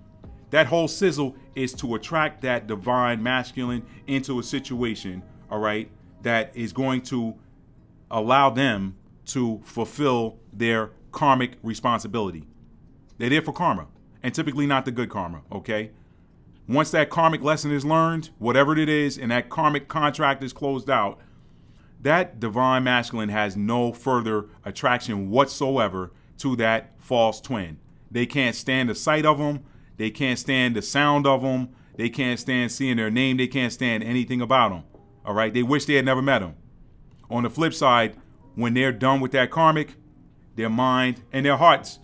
That whole sizzle is to attract that divine masculine into a situation, all right, that is going to allow them to fulfill their karmic responsibility. They're there for karma, and typically not the good karma, okay? Once that karmic lesson is learned, whatever it is, and that karmic contract is closed out, that divine masculine has no further attraction whatsoever to that false twin. They can't stand the sight of them. They can't stand the sound of them. They can't stand seeing their name. They can't stand anything about them. All right? They wish they had never met them. On the flip side, when they're done with that karmic, their mind and their hearts.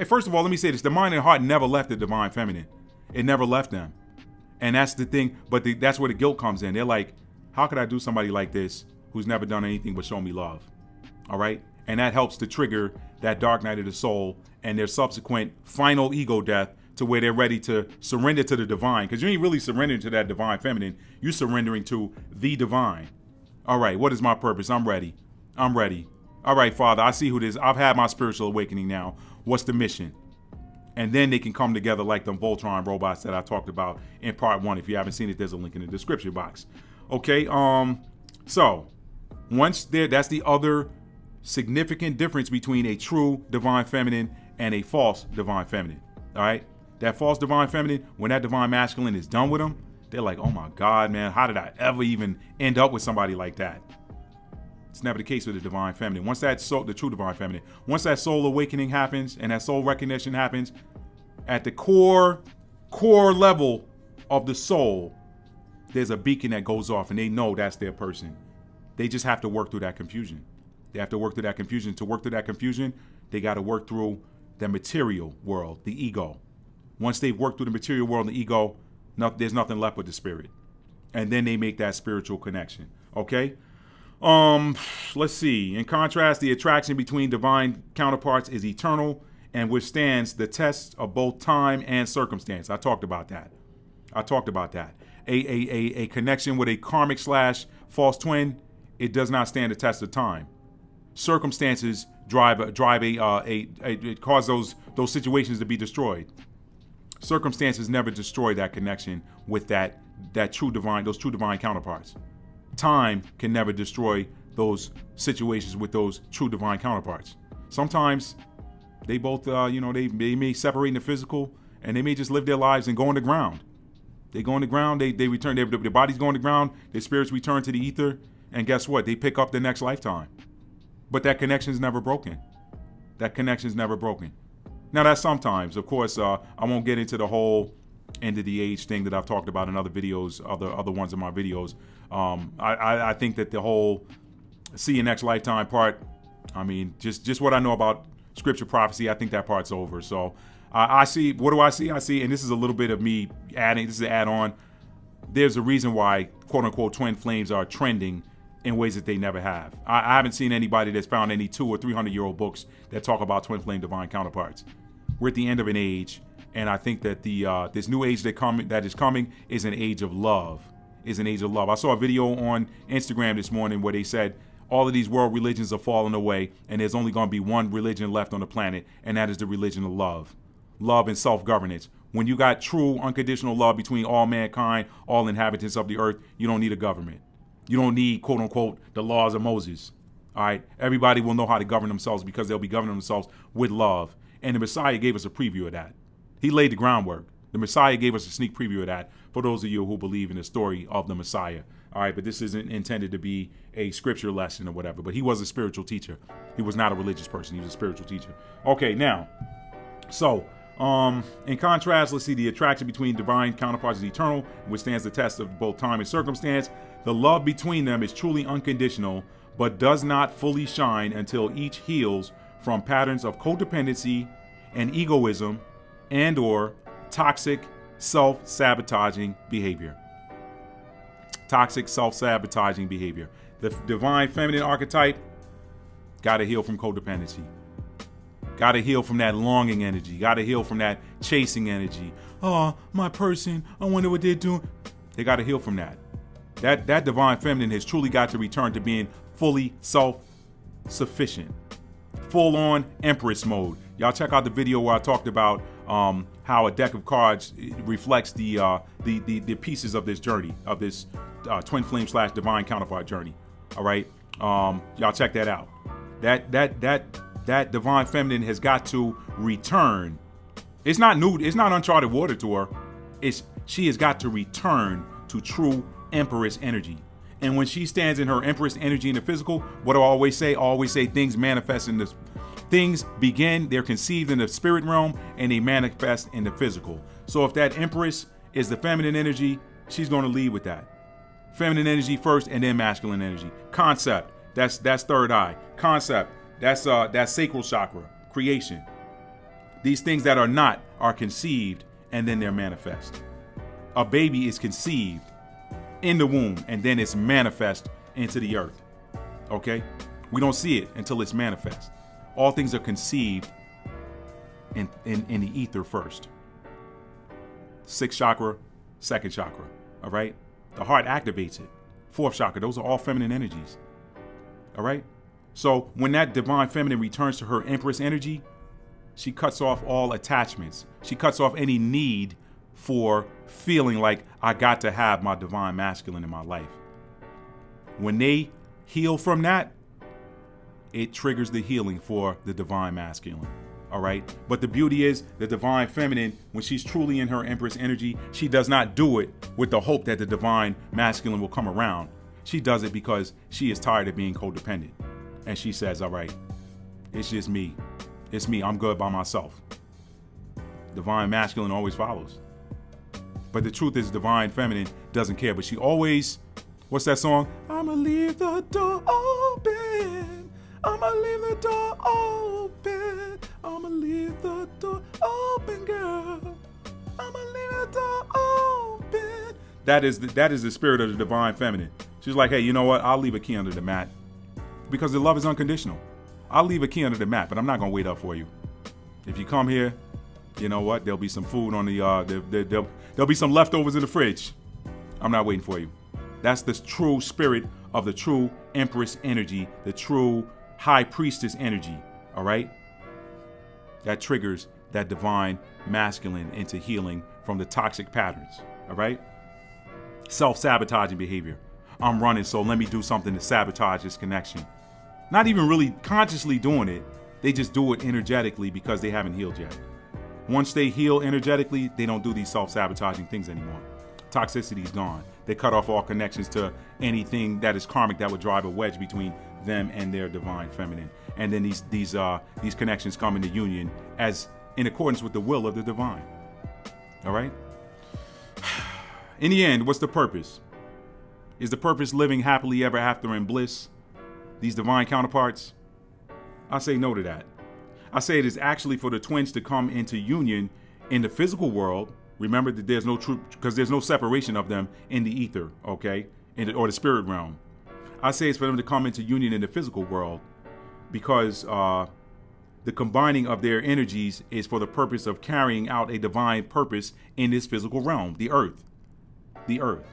First of all, let me say this. The mind and heart never left the divine feminine. It never left them. And that's the thing. But that's where the guilt comes in. They're like, how could I do somebody like this who's never done anything but show me love? All right. And that helps to trigger that dark night of the soul and their subsequent final ego death to where they're ready to surrender to the divine. Because you ain't really surrendering to that divine feminine. You're surrendering to the divine. All right. What is my purpose? I'm ready. I'm ready. All right, Father, I see who this is. I've had my spiritual awakening now. What's the mission? And then they can come together like the Voltron robots that I talked about in part 1. If you haven't seen it, there's a link in the description box. Okay. So once there, that's the other significant difference between a true divine feminine and a false divine feminine. All right. That false divine feminine, when that divine masculine is done with them, they're like, oh my God, man, how did I ever even end up with somebody like that? It's never the case with the divine feminine. Once that soul, the true divine feminine, once that soul awakening happens and that soul recognition happens, at the core level of the soul, there's a beacon that goes off and they know that's their person. They just have to work through that confusion. They have to work through that confusion. To work through that confusion, they got to work through the material world, the ego. Once they've worked through the material world and the ego, there's nothing left but the spirit. And then they make that spiritual connection. Okay? Let's see. In contrast, the attraction between divine counterparts is eternal and withstands the tests of both time and circumstance. I talked about that. A connection with a karmic / false twin, it does not stand the test of time. Circumstances cause those situations to be destroyed. Circumstances never destroy that connection with that true divine, those true divine counterparts. Time can never destroy those situations with those true divine counterparts. Sometimes they both, they may separate in the physical and they may just live their lives and go on the ground. They go on the ground, they return, their bodies go on the ground, their spirits return to the ether, and guess what? They pick up the next lifetime. But that connection is never broken. That connection is never broken. Now that's sometimes, of course, I won't get into the whole end of the age thing that I've talked about in other videos, other ones in my videos. I think that the whole see you next lifetime part, I mean, just what I know about scripture prophecy, I think that part's over. So I see, what do I see? I see, and this is a little bit of me adding, this is an add-on. There's a reason why, quote unquote, twin flames are trending in ways that they never have. I haven't seen anybody that's found any 200- or 300-year-old books that talk about twin flame divine counterparts. We're at the end of an age, and I think that this new age that is coming is an age of love. Is an age of love. I saw a video on Instagram this morning where they said all of these world religions are falling away, and there's only going to be one religion left on the planet, and that is the religion of love. Love and self-governance. When you got true unconditional love between all mankind, all inhabitants of the earth, you don't need a government. You don't need, quote unquote, the laws of Moses. All right. Everybody will know how to govern themselves because they'll be governing themselves with love. And the Messiah gave us a preview of that. He laid the groundwork. The Messiah gave us a sneak preview of that for those of you who believe in the story of the Messiah. All right. But this isn't intended to be a scripture lesson or whatever. But he was a spiritual teacher. He was not a religious person. He was a spiritual teacher. Okay. Now, so in contrast, let's see, the attraction between divine counterparts is eternal and withstands the test of both time and circumstance. The love between them is truly unconditional, but does not fully shine until each heals from patterns of codependency and egoism and/or toxic self-sabotaging behavior. Toxic self-sabotaging behavior. The divine feminine archetype got to heal from codependency. Got to heal from that longing energy. Got to heal from that chasing energy. Oh, my person, I wonder what they're doing. They got to heal from that. That divine feminine has truly got to return to being fully self-sufficient. Full-on Empress mode. Y'all check out the video where I talked about how a deck of cards reflects the pieces of this journey, of this twin flame / divine counterpart journey. All right, y'all check that out. That divine feminine has got to return. It's not new. It's not uncharted water to her. She has got to return to true Empress energy. And when she stands in her Empress energy in the physical, what do I always say? I always say things manifest in this. Things begin, they're conceived in the spirit realm, and they manifest in the physical. So if that Empress is the feminine energy, she's going to lead with that. Feminine energy first, and then masculine energy. Concept, that's third eye. Concept, that's sacral chakra, creation. These things that are not are conceived, and then they're manifest. A baby is conceived, in the womb, and then it's manifest into the earth. Okay? We don't see it until it's manifest. All things are conceived in the ether first. Sixth chakra, second chakra. All right? The heart activates it. Fourth chakra, those are all feminine energies. All right? So when that divine feminine returns to her empress energy, she cuts off all attachments. She cuts off any need for feeling like I got to have my divine masculine in my life. When they heal from that, it triggers the healing for the divine masculine. All right. But the beauty is the divine feminine, when she's truly in her empress energy, she does not do it with the hope that the divine masculine will come around. She does it because she is tired of being codependent. And she says, all right, it's just me. It's me. I'm good by myself. Divine masculine always follows. But the truth is divine feminine doesn't care. But she always, what's that song? I'ma leave the door open. I'ma leave the door open. I'ma leave the door open, girl. I'ma leave the door open. That is the spirit of the divine feminine. She's like, hey, you know what? I'll leave a key under the mat. Because the love is unconditional. I'll leave a key under the mat, but I'm not going to wait up for you. If you come here, you know what? There'll be some food on the, there'll be some leftovers in the fridge. I'm not waiting for you. That's the true spirit of the true empress energy, the true high priestess energy, all right? That triggers that divine masculine into healing from the toxic patterns, all right? Self-sabotaging behavior. I'm running, so let me do something to sabotage this connection. Not even really consciously doing it. They just do it energetically because they haven't healed yet. Once they heal energetically, they don't do these self-sabotaging things anymore. Toxicity is gone. They cut off all connections to anything that is karmic that would drive a wedge between them and their divine feminine. And then these connections come into union as in accordance with the will of the divine. All right? In the end, what's the purpose? Is the purpose living happily ever after in bliss? These divine counterparts? I say no to that. I say it is actually for the twins to come into union in the physical world. Remember that there's no truth, because there's no separation of them in the ether, okay? Or the spirit realm. I say it's for them to come into union in the physical world because the combining of their energies is for the purpose of carrying out a divine purpose in this physical realm, the earth. The earth.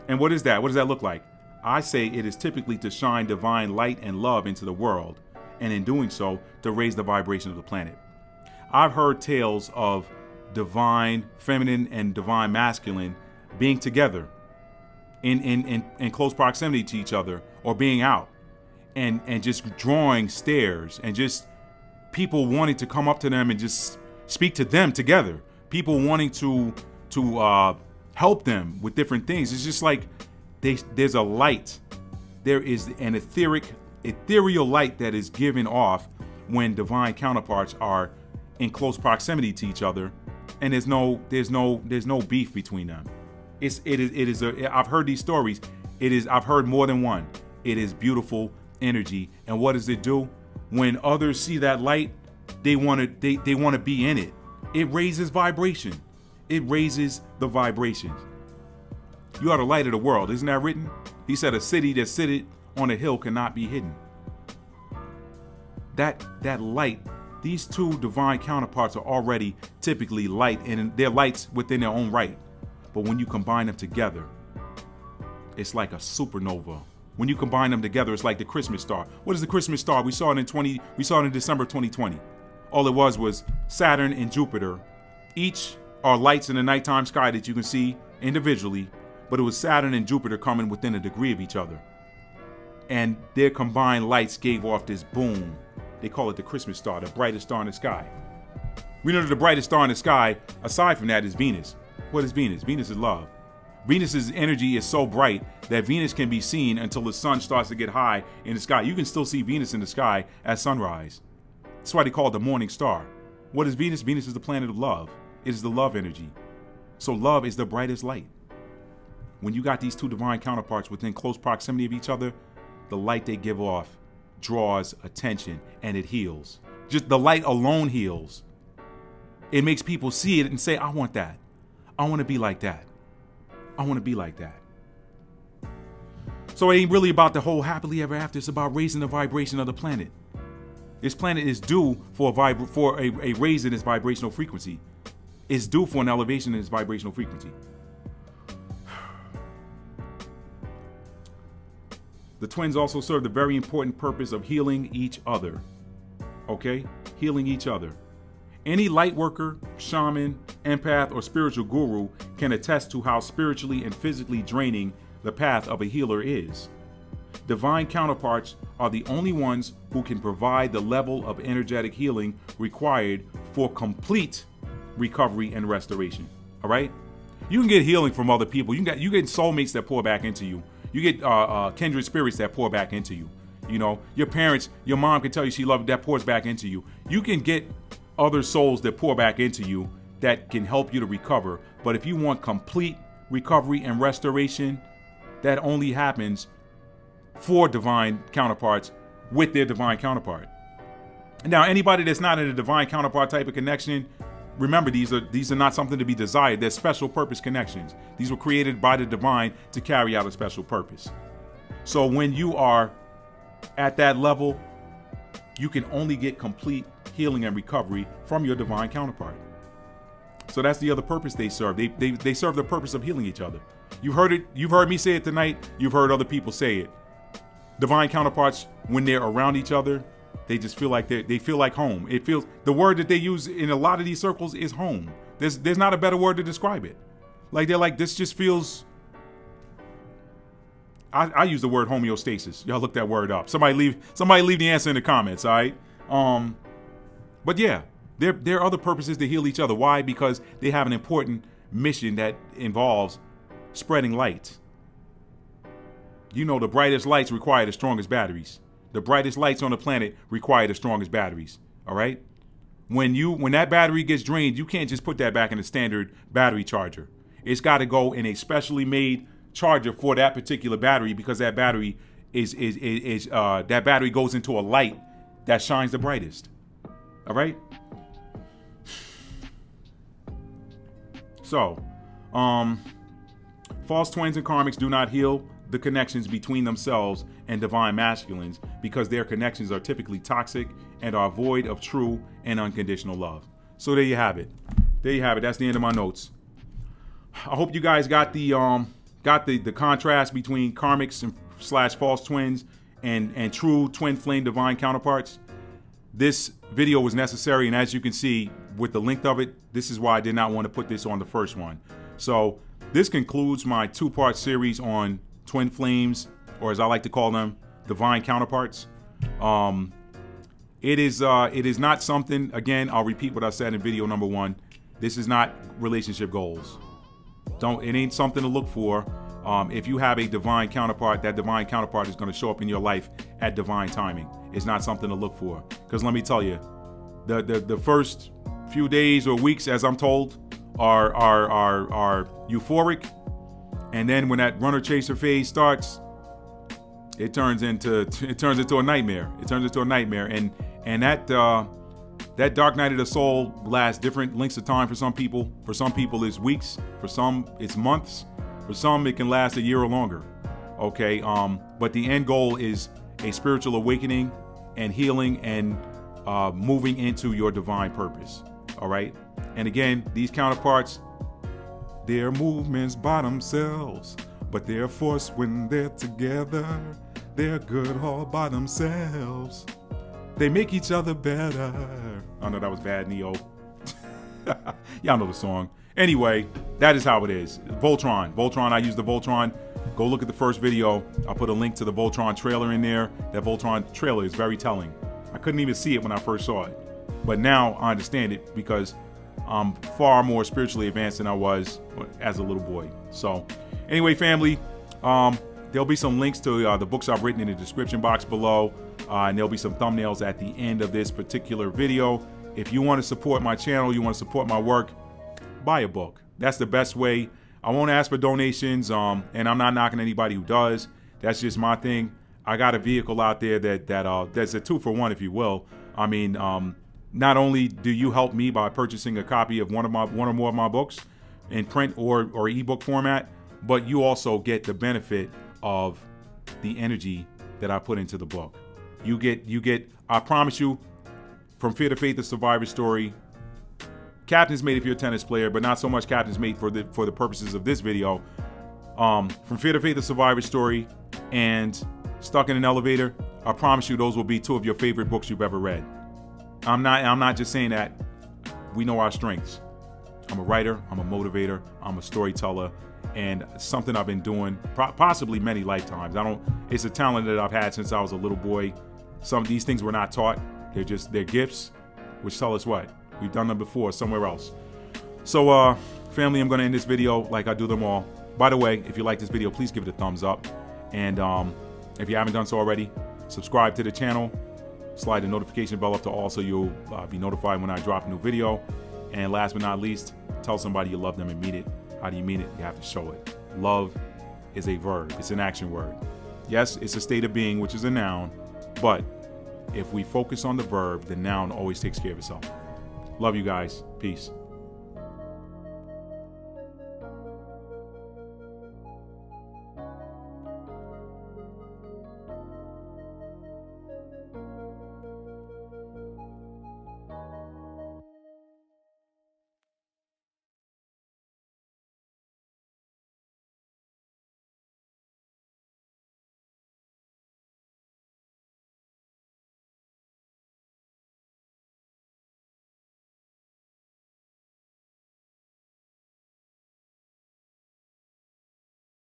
And what is that? What does that look like? I say it is typically to shine divine light and love into the world, and in doing so, to raise the vibration of the planet. I've heard tales of divine feminine and divine masculine being together in close proximity to each other, or being out and just drawing stares, and just people wanting to come up to them and just speak to them together. People wanting to help them with different things. It's just like there's a light. There is an ethereal light that is given off when divine counterparts are in close proximity to each other, and there's no beef between them. I've heard these stories. I've heard more than one. It is beautiful energy. And what does it do? When others see that light, they want to be in it. It raises vibration. It raises the vibrations. You are the light of the world. Isn't that written? He said a city that sitteth on a hill cannot be hidden. That light, these two divine counterparts are already typically light, and they're lights within their own right. But when you combine them together, it's like a supernova. When you combine them together, it's like the Christmas star. What is the Christmas star? We saw it in December 2020. All it was Saturn and Jupiter. Each are lights in the nighttime sky that you can see individually, but it was Saturn and Jupiter coming within a degree of each other. And their combined lights gave off this boom. They call it the Christmas star, the brightest star in the sky. We know that the brightest star in the sky, aside from that, is Venus. What is Venus? Venus is love. Venus's energy is so bright that Venus can be seen until the sun starts to get high in the sky. You can still see Venus in the sky at sunrise. That's why they call it the morning star. What is Venus? Venus is the planet of love. It is the love energy. So love is the brightest light. When you got these two divine counterparts within close proximity of each other, the light they give off draws attention, and it heals. Just the light alone heals. It makes people see it and say, I want that. I want to be like that. I want to be like that. So it ain't really about the whole happily ever after. It's about raising the vibration of the planet. This planet is due for a raise in its vibrational frequency. It's due for an elevation in its vibrational frequency. The twins also serve the very important purpose of healing each other. Okay? Healing each other. Any light worker, shaman, empath, or spiritual guru can attest to how spiritually and physically draining the path of a healer is. Divine counterparts are the only ones who can provide the level of energetic healing required for complete recovery and restoration. All right? You can get healing from other people. You get soulmates that pour back into you. You get kindred spirits that pour back into you. You know, your parents, your mom can tell you she loves you, that pours back into you. You can get other souls that pour back into you that can help you to recover. But if you want complete recovery and restoration, that only happens for divine counterparts with their divine counterpart. Now, anybody that's not in a divine counterpart type of connection, remember, these are not something to be desired. They're special purpose connections. These were created by the divine to carry out a special purpose. So when you are at that level, you can only get complete healing and recovery from your divine counterpart. So that's the other purpose they serve. They serve the purpose of healing each other. You've heard it. You've heard me say it tonight. You've heard other people say it. Divine counterparts, when they're around each other, they just feel like they feel like home. It feels, the word that they use in a lot of these circles is home. There's not a better word to describe it. Like, they're like, this just feels, I use the word homeostasis. Y'all look that word up. Somebody leave the answer in the comments, all right? But yeah, there are other purposes to heal each other. Why? Because they have an important mission that involves spreading light. You know, the brightest lights require the strongest batteries. The brightest lights on the planet require the strongest batteries. All right? When that battery gets drained, you can't just put that back in a standard battery charger. It's got to go in a specially made charger for that particular battery, because that battery that battery goes into a light that shines the brightest. All right? So, false twins and karmics do not heal the connections between themselves and divine masculines, because their connections are typically toxic and are void of true and unconditional love. So there you have it. There you have it. That's the end of my notes. I hope you guys got the contrast between karmics and / false twins and true twin flame divine counterparts. This video was necessary, and as you can see with the length of it, this is why I did not want to put this on the first one. So this concludes my 2-part series on twin flames, or as I like to call them, divine counterparts. It is not something, again, I'll repeat what I said in video number 1. This is not relationship goals. It ain't something to look for. If you have a divine counterpart, that divine counterpart is going to show up in your life at divine timing. It's not something to look for. Because let me tell you, the first few days or weeks, as I'm told, are euphoric. And then when that runner chaser phase starts, it turns into a nightmare. It turns into a nightmare. And that dark night of the soul lasts different lengths of time for some people. For some people it's weeks. For some it's months. For some it can last a year or longer. Okay. But the end goal is a spiritual awakening and healing and moving into your divine purpose. All right. And again, these counterparts, their movements by themselves, but they're forced when they're together. They're good all by themselves. They make each other better. I know that was bad, Neo. Y'all know the song. Anyway, that is how it is. Voltron, I use the Voltron. Go look at the first video. I'll put a link to the Voltron trailer in there. That Voltron trailer is very telling. I couldn't even see it when I first saw it. But now I understand it, because I'm far more spiritually advanced than I was as a little boy. So anyway, family, there'll be some links to the books I've written in the description box below. And there'll be some thumbnails at the end of this particular video. If you want to support my channel, you want to support my work, buy a book. That's the best way. I won't ask for donations, and I'm not knocking anybody who does. That's just my thing. I got a vehicle out there that's a 2-for-1, if you will. I mean, not only do you help me by purchasing a copy of one or more of my books in print or ebook format, but you also get the benefit of the energy that I put into the book. You get, I promise you, From Fear to Faith, the Survivor Story, Captain's Mate if you're a tennis player, but not so much Captain's Mate for the purposes of this video. From Fear to Faith, the Survivor Story, and Stuck in an Elevator, I promise you those will be two of your favorite books you've ever read. I'm not just saying that. We know our strengths. I'm a writer, I'm a motivator, I'm a storyteller, and something I've been doing possibly many lifetimes. It's a talent that I've had since I was a little boy. Some of these things were not taught. They're gifts, which tell us what? We've done them before somewhere else. So, family, I'm going to end this video like I do them all. By the way, if you like this video, please give it a thumbs up. And if you haven't done so already, subscribe to the channel. Slide the notification bell up to all so you'll be notified when I drop a new video. And last but not least, tell somebody you love them and mean it. How do you mean it? You have to show it. Love is a verb. It's an action word. Yes, it's a state of being, which is a noun. But if we focus on the verb, the noun always takes care of itself. Love you guys. Peace.